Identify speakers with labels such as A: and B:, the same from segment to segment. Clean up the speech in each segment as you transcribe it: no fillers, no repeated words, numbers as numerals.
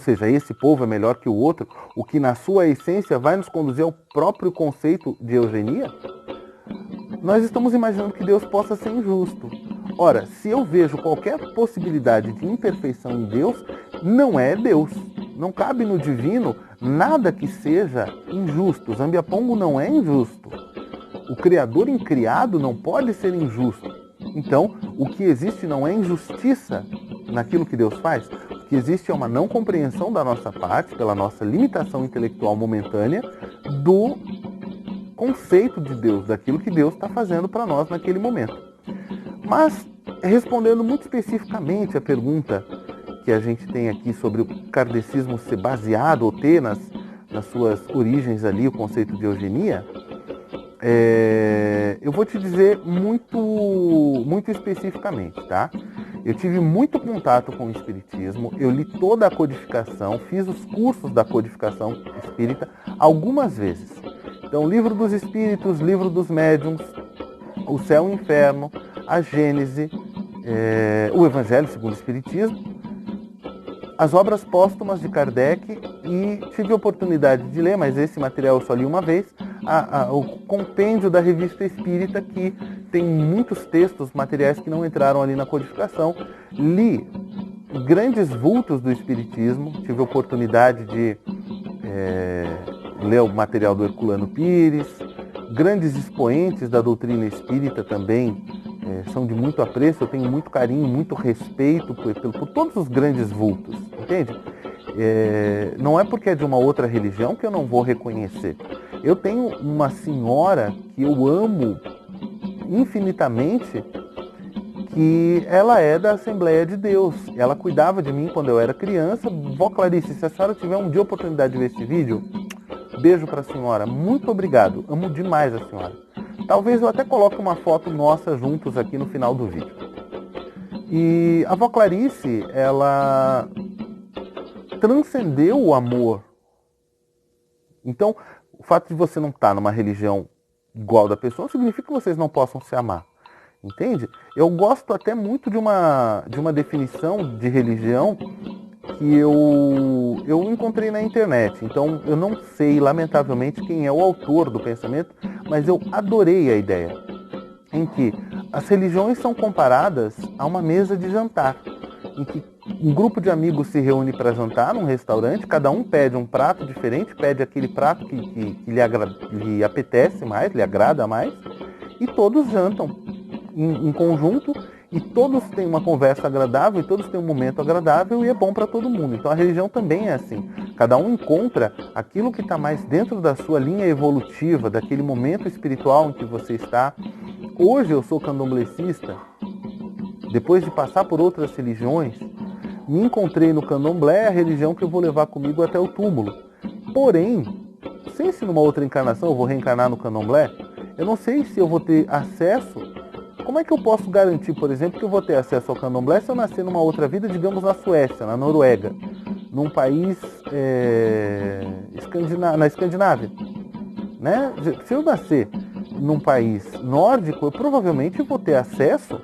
A: seja, esse povo é melhor que o outro, o que na sua essência vai nos conduzir ao próprio conceito de eugenia, nós estamos imaginando que Deus possa ser injusto. Ora, se eu vejo qualquer possibilidade de imperfeição em Deus, não é Deus. Não cabe no divino nada que seja injusto. Zambiapongo não é injusto. O Criador incriado não pode ser injusto. Então, o que existe não é injustiça naquilo que Deus faz. O que existe é uma não compreensão da nossa parte, pela nossa limitação intelectual momentânea, do conceito de Deus, daquilo que Deus está fazendo para nós naquele momento. Mas, respondendo muito especificamente a pergunta que a gente tem aqui sobre o kardecismo ser baseado ou ter nas suas origens ali o conceito de eugenia, eu vou te dizer muito especificamente, tá? Eu tive muito contato com o espiritismo, eu li toda a codificação, fiz os cursos da codificação espírita algumas vezes. Então, Livro dos Espíritos, Livro dos Médiuns, O Céu e o Inferno, a Gênese, o Evangelho segundo o Espiritismo, as obras póstumas de Kardec e tive a oportunidade de ler, mas esse material eu só li uma vez, o compêndio da Revista Espírita, que tem muitos textos, materiais que não entraram ali na codificação. Li grandes vultos do Espiritismo, tive a oportunidade de ler o material do Herculano Pires, grandes expoentes da doutrina espírita também são de muito apreço, eu tenho muito carinho, muito respeito por todos os grandes vultos, entende? Não é porque é de uma outra religião que eu não vou reconhecer. Eu tenho uma senhora que eu amo infinitamente, que ela é da Assembleia de Deus. Ela cuidava de mim quando eu era criança. Vó Clarice, se a senhora tiver um dia a oportunidade de ver esse vídeo, beijo para a senhora. Muito obrigado. Amo demais a senhora. Talvez eu até coloque uma foto nossa juntos aqui no final do vídeo. E a vó Clarice, ela transcendeu o amor. Então, o fato de você não estar numa religião igual da pessoa não significa que vocês não possam se amar. Entende? Eu gosto até muito de uma definição de religião que eu encontrei na internet. Então, eu não sei, lamentavelmente, quem é o autor do pensamento, mas eu adorei a ideia, em que as religiões são comparadas a uma mesa de jantar, em que um grupo de amigos se reúne para jantar num restaurante, cada um pede um prato diferente, pede aquele prato que lhe apetece mais, lhe agrada mais, e todos jantam em conjunto, e todos têm uma conversa agradável, e todos têm um momento agradável, e é bom para todo mundo. Então a religião também é assim. Cada um encontra aquilo que está mais dentro da sua linha evolutiva, daquele momento espiritual em que você está. Hoje eu sou candomblecista, depois de passar por outras religiões, me encontrei no candomblé, a religião que eu vou levar comigo até o túmulo. Porém, não sei se numa outra encarnação eu vou reencarnar no candomblé, eu não sei se eu vou ter acesso. Como é que eu posso garantir, por exemplo, que eu vou ter acesso ao candomblé se eu nascer numa outra vida, digamos na Suécia, na Noruega, num país na Escandinávia? Né? Se eu nascer num país nórdico, eu provavelmente vou ter acesso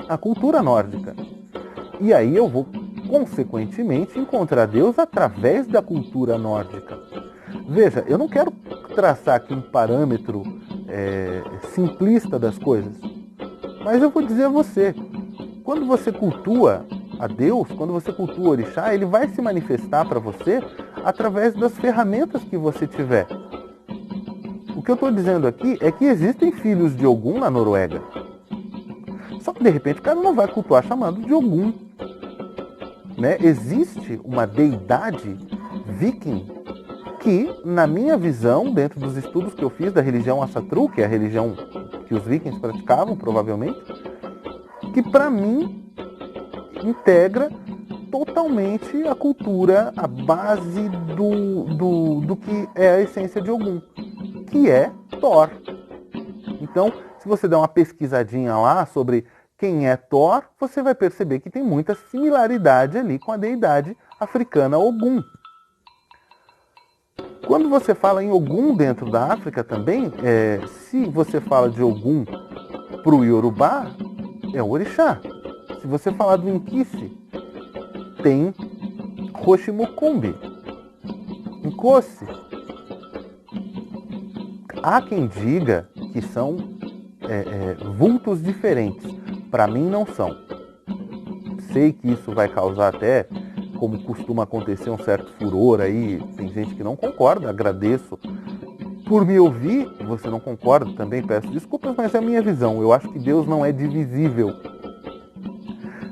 A: à cultura nórdica. E aí eu vou, consequentemente, encontrar Deus através da cultura nórdica. Veja, eu não quero traçar aqui um parâmetro simplista das coisas, mas eu vou dizer a você, quando você cultua a Deus, quando você cultua o orixá, ele vai se manifestar para você através das ferramentas que você tiver. O que eu estou dizendo aqui é que existem filhos de Ogum na Noruega. Só que de repente o cara não vai cultuar chamado de Ogum. Né? Existe uma deidade viking que, na minha visão, dentro dos estudos que eu fiz da religião Asatru, que é a religião que os vikings praticavam, provavelmente, que para mim integra totalmente a cultura, a base do que é a essência de Ogum, que é Thor. Então, se você der uma pesquisadinha lá sobre quem é Thor, você vai perceber que tem muita similaridade ali com a deidade africana Ogum. Quando você fala em Ogum dentro da África também, se você fala de Ogum para o Yorubá, é o orixá. Se você falar do Inkice, tem Hoshimukumbi, Nkosi. Há quem diga que são vultos diferentes. Para mim não são. Sei que isso vai causar até, como costuma acontecer, um certo furor aí. Tem gente que não concorda, agradeço por me ouvir. Você não concorda, também peço desculpas, mas é a minha visão. Eu acho que Deus não é divisível.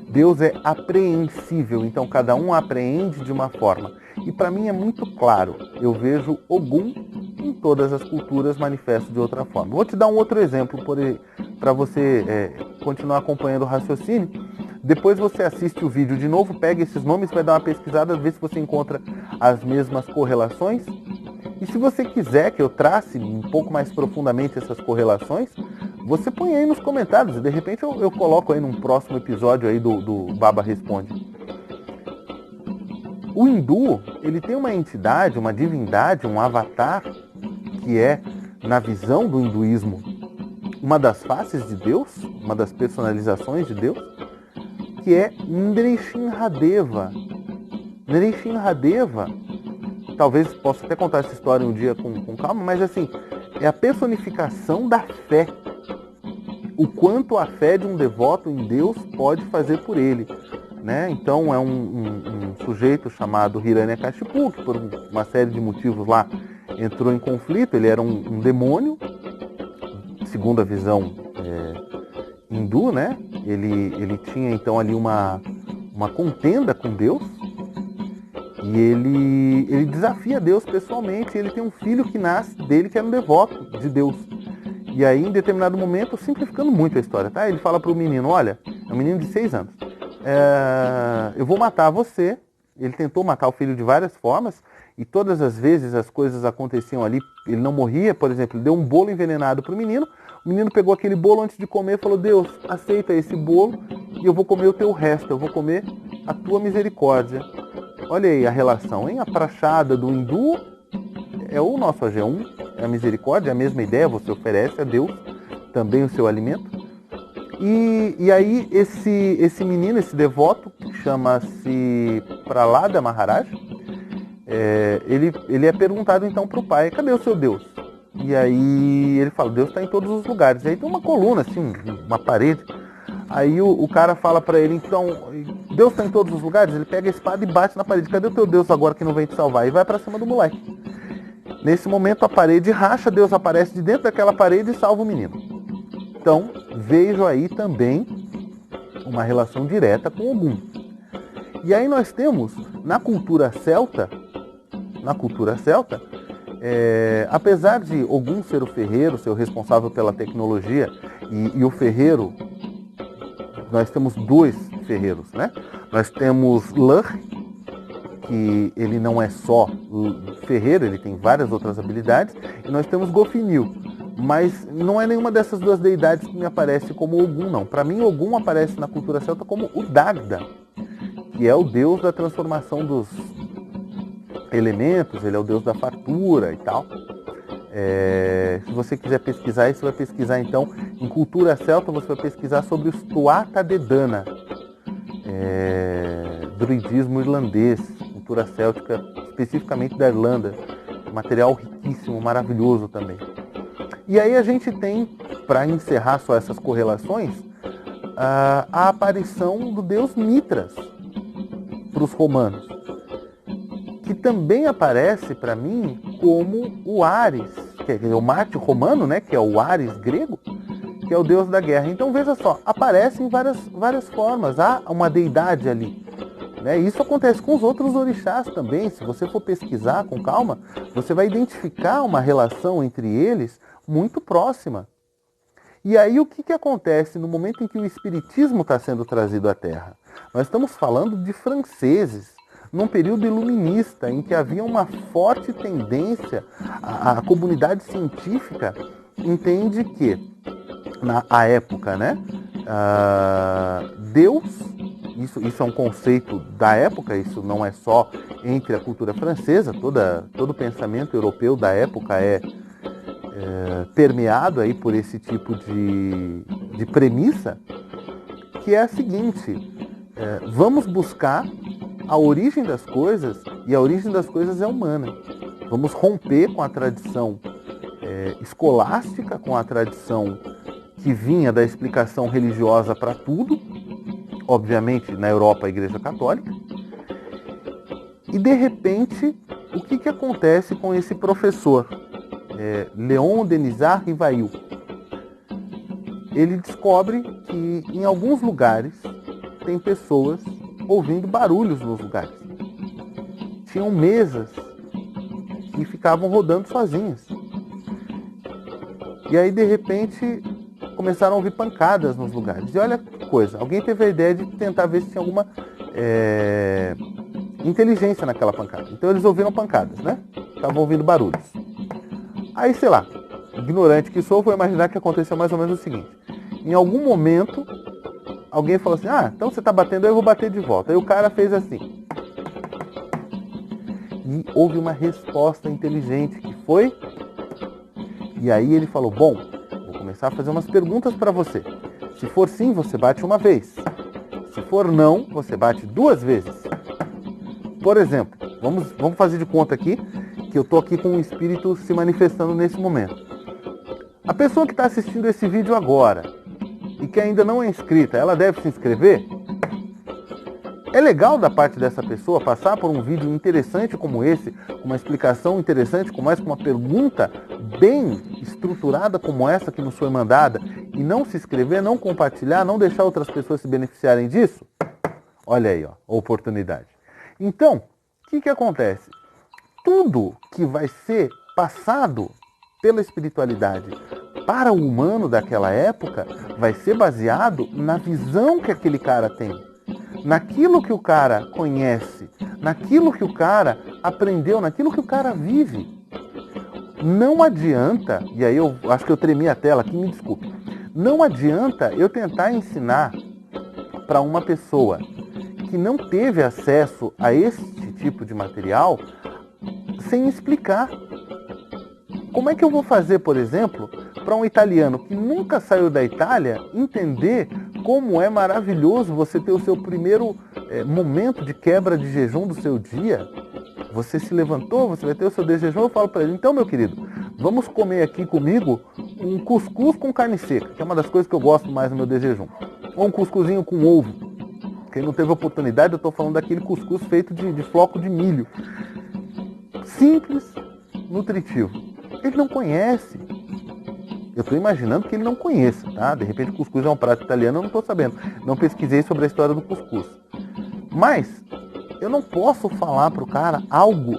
A: Deus é apreensível, então cada um apreende de uma forma. E para mim é muito claro, eu vejo Ogum em todas as culturas manifesto de outra forma. Vou te dar um outro exemplo para você continuar acompanhando o raciocínio. Depois você assiste o vídeo de novo, pega esses nomes, vai dar uma pesquisada, vê se você encontra as mesmas correlações. E se você quiser que eu trace um pouco mais profundamente essas correlações, você põe aí nos comentários e de repente eu coloco aí num próximo episódio aí do Baba Responde. O hindu, ele tem uma entidade, uma divindade, um avatar, que é, na visão do hinduísmo, uma das faces de Deus, uma das personalizações de Deus, que é Nrsimhadeva. Nrsimhadeva, talvez possa até contar essa história um dia com calma, mas assim, é a personificação da fé. O quanto a fé de um devoto em Deus pode fazer por ele. Né? Então é um sujeito chamado Hiranyakashipu, que por uma série de motivos lá entrou em conflito. Ele era um demônio, segundo a visão hindu, né? Ele tinha então ali uma contenda com Deus, e ele desafia Deus pessoalmente. Ele tem um filho que nasce dele que era um devoto de Deus. E aí, em determinado momento, simplificando muito a história, tá? Ele fala para o menino, olha, é um menino de 6 anos, eu vou matar você. Ele tentou matar o filho de várias formas, e todas as vezes as coisas aconteciam ali, ele não morria. Por exemplo, ele deu um bolo envenenado para o menino pegou aquele bolo antes de comer e falou, Deus, aceita esse bolo e eu vou comer o teu resto, eu vou comer a tua misericórdia. Olha aí a relação, hein? A prachada do hindu é o nosso AG1, é a misericórdia, é a mesma ideia, você oferece a Deus também o seu alimento. E aí esse menino, esse devoto, que chama-se Prahlada Maharaj, ele é perguntado então para o pai, cadê o seu Deus? E aí ele fala, Deus está em todos os lugares. E aí tem uma coluna, assim, uma parede. Aí o cara fala para ele, então, Deus está em todos os lugares? Ele pega a espada e bate na parede, cadê o teu Deus agora que não vem te salvar? E vai para cima do moleque. Nesse momento a parede racha, Deus aparece de dentro daquela parede e salva o menino. Então, vejo aí também uma relação direta com Ogum. E aí nós temos, na cultura celta, apesar de Ogum ser o ferreiro, ser o responsável pela tecnologia, e o ferreiro, nós temos 2 ferreiros, né? Nós temos Lur, que ele não é só ferreiro, ele tem várias outras habilidades, e nós temos Gofinil, mas não é nenhuma dessas 2 deidades que me aparece como Ogum, não. Para mim, Ogum aparece na cultura celta como o Dagda, que é o deus da transformação dos elementos, ele é o deus da fartura e tal. Se você quiser pesquisar isso, você vai pesquisar então, em cultura celta, você vai pesquisar sobre os Tuatha De Danann, druidismo irlandês, cultura céltica, especificamente da Irlanda, material riquíssimo, maravilhoso também. E aí a gente tem, para encerrar só essas correlações, a aparição do deus Mitras para os romanos, que também aparece para mim como o Ares, que é o Marte romano, né, que é o Ares grego, que é o deus da guerra. Então veja só, aparece em várias formas, há uma deidade ali. Né? Isso acontece com os outros orixás também. Se você for pesquisar com calma, você vai identificar uma relação entre eles muito próxima. E aí o que acontece no momento em que o espiritismo está sendo trazido à Terra? Nós estamos falando de franceses, num período iluminista, em que havia uma forte tendência, a comunidade científica entende que, na época, né, Deus, isso é um conceito da época, isso não é só entre a cultura francesa, todo o pensamento europeu da época é permeado aí por esse tipo de premissa, que é a seguinte: vamos buscar a origem das coisas, e a origem das coisas é humana. Vamos romper com a tradição escolástica, com a tradição que vinha da explicação religiosa para tudo, obviamente na Europa a Igreja Católica, e de repente o que acontece com esse professor, Leon Denisard Rivail? Ele descobre que em alguns lugares tem pessoas ouvindo barulhos nos lugares. Tinham mesas que ficavam rodando sozinhas. E aí, de repente, começaram a ouvir pancadas nos lugares. E olha que coisa, alguém teve a ideia de tentar ver se tinha alguma inteligência naquela pancada. Então eles ouviram pancadas, né? Estavam ouvindo barulhos. Aí, sei lá, ignorante que sou, vou imaginar que aconteceu mais ou menos o seguinte. Em algum momento, alguém falou assim, então você está batendo, eu vou bater de volta. Aí o cara fez assim. E houve uma resposta inteligente que foi... E aí ele falou, bom, vou começar a fazer umas perguntas para você. Se for sim, você bate uma vez. Se for não, você bate 2 vezes. Por exemplo, vamos fazer de conta aqui que eu estou aqui com um espírito se manifestando nesse momento. A pessoa que está assistindo esse vídeo agora e que ainda não é inscrita, ela deve se inscrever? É legal da parte dessa pessoa passar por um vídeo interessante como esse, com uma explicação interessante como essa, com uma pergunta bem estruturada como essa que nos foi mandada, e não se inscrever, não compartilhar, não deixar outras pessoas se beneficiarem disso? Olha aí, ó, a oportunidade. Então, o que acontece? Tudo que vai ser passado pela espiritualidade para o humano daquela época vai ser baseado na visão que aquele cara tem, naquilo que o cara conhece, naquilo que o cara aprendeu, naquilo que o cara vive. Não adianta, e aí eu acho que eu tremi a tela aqui, me desculpe, não adianta eu tentar ensinar para uma pessoa que não teve acesso a este tipo de material sem explicar. Como é que eu vou fazer, por exemplo, para um italiano que nunca saiu da Itália entender como é maravilhoso você ter o seu primeiro momento de quebra de jejum do seu dia? Você se levantou, você vai ter o seu desjejum, eu falo para ele, então, meu querido, vamos comer aqui comigo um cuscuz com carne seca, que é uma das coisas que eu gosto mais no meu desjejum. Ou um cuscuzinho com ovo. Quem não teve oportunidade, eu estou falando daquele cuscuz feito de floco de milho. Simples, nutritivo. Ele não conhece. Eu estou imaginando que ele não conheça, tá? De repente o cuscuz é um prato italiano, eu não estou sabendo. Não pesquisei sobre a história do cuscuz. Mas eu não posso falar para o cara algo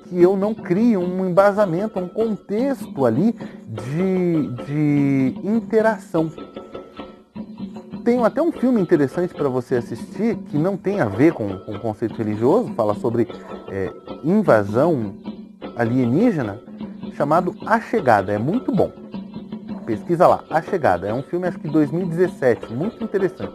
A: que eu não crie um embasamento, um contexto ali de interação. Tenho até um filme interessante para você assistir, que não tem a ver com o conceito religioso, fala sobre invasão alienígena, chamado A Chegada. É muito bom. Pesquisa lá, A Chegada. É um filme, acho que de 2017, muito interessante.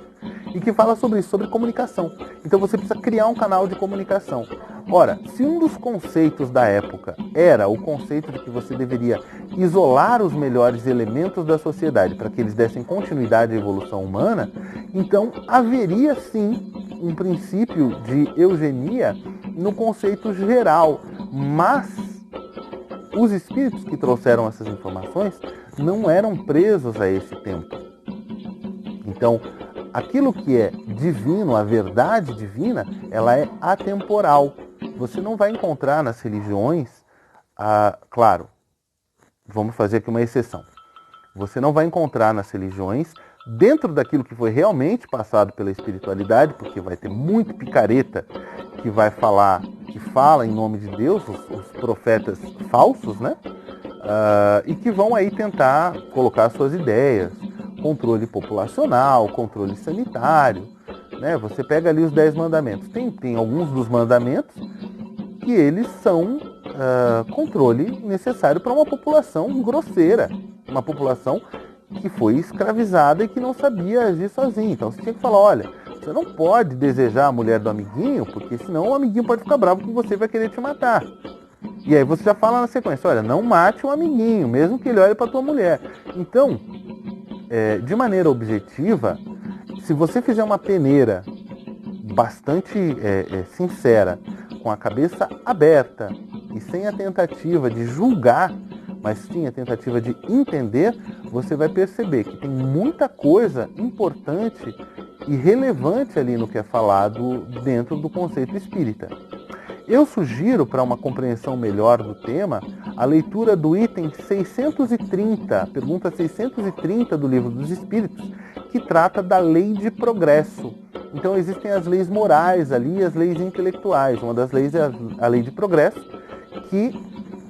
A: E que fala sobre isso, sobre comunicação. Então você precisa criar um canal de comunicação. Ora, se um dos conceitos da época era o conceito de que você deveria isolar os melhores elementos da sociedade para que eles dessem continuidade à evolução humana, então haveria sim um princípio de eugenia no conceito geral. Mas os espíritos que trouxeram essas informações não eram presos a esse tempo. Então, aquilo que é divino, a verdade divina, ela é atemporal. Você não vai encontrar nas religiões, claro, vamos fazer aqui uma exceção. Você não vai encontrar nas religiões, dentro daquilo que foi realmente passado pela espiritualidade, porque vai ter muito picareta que vai falar, que fala em nome de Deus, os profetas falsos, né? E que vão aí tentar colocar suas ideias, controle populacional, controle sanitário, né? Você pega ali os 10 mandamentos. Tem alguns dos mandamentos que eles são controle necessário para uma população grosseira, uma população que foi escravizada e que não sabia agir sozinha. Então você tinha que falar, olha, você não pode desejar a mulher do amiguinho, porque senão o amiguinho pode ficar bravo com você e vai querer te matar. E aí você já fala na sequência, olha, não mate o amiguinho, mesmo que ele olhe para tua mulher. Então, de maneira objetiva, se você fizer uma peneira bastante sincera, com a cabeça aberta e sem a tentativa de julgar, mas sim a tentativa de entender, você vai perceber que tem muita coisa importante e relevante ali no que é falado dentro do conceito espírita. Eu sugiro, para uma compreensão melhor do tema, a leitura do item 630, pergunta 630 do Livro dos Espíritos, que trata da lei de progresso. Então existem as leis morais ali e as leis intelectuais. Uma das leis é a lei de progresso, que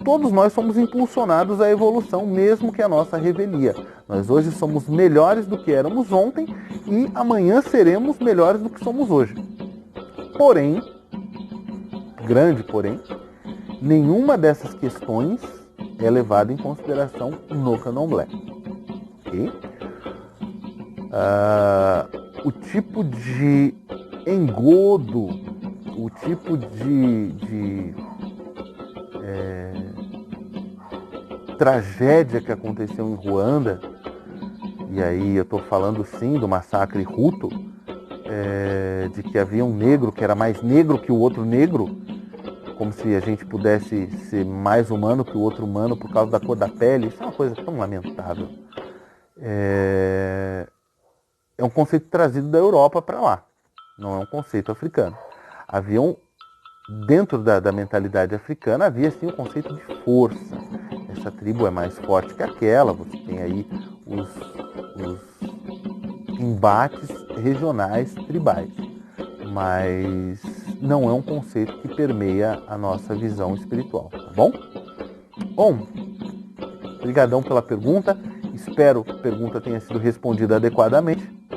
A: todos nós somos impulsionados à evolução, mesmo que a nossa revelia. Nós hoje somos melhores do que éramos ontem e amanhã seremos melhores do que somos hoje. Porém, grande porém, nenhuma dessas questões é levada em consideração no Candomblé. Okay? O tipo de engodo, o tipo de tragédia que aconteceu em Ruanda, e aí eu estou falando sim do massacre Hutu, de que havia um negro que era mais negro que o outro negro, como se a gente pudesse ser mais humano que o outro humano por causa da cor da pele. Isso é uma coisa tão lamentável. É um conceito trazido da Europa para lá, não é um conceito africano. Dentro da mentalidade africana, havia sim o conceito de força. Essa tribo é mais forte que aquela, você tem aí os embates regionais, tribais. Mas não é um conceito que permeia a nossa visão espiritual, tá bom? Bom, brigadão pela pergunta. Espero que a pergunta tenha sido respondida adequadamente.